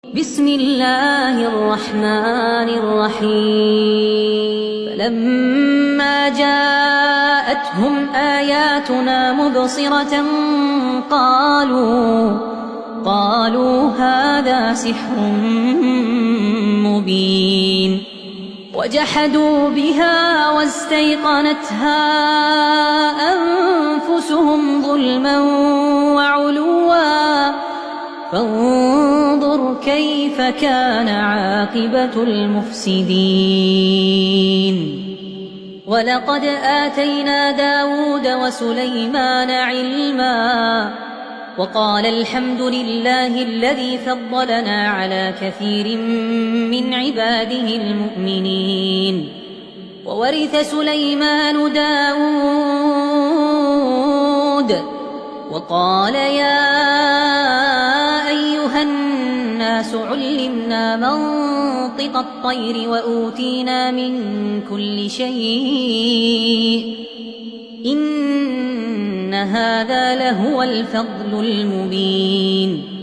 بسم الله الرحمن الرحيم فلما جاءتهم آياتنا مبصرة قالوا هذا سحر مبين وجحدوا بها واستيقنتها أنفسهم ظلما وعلوا فانظر كيف كان عاقبة المفسدين ولقد آتينا داود وسليمان علما وقال الحمد لله الذي فضلنا على كثير من عباده المؤمنين وورث سليمان داود وقال يا أيها الناس علمنا منطق الطير وأوتينا من كل شيء إن هذا لهو الفضل المبين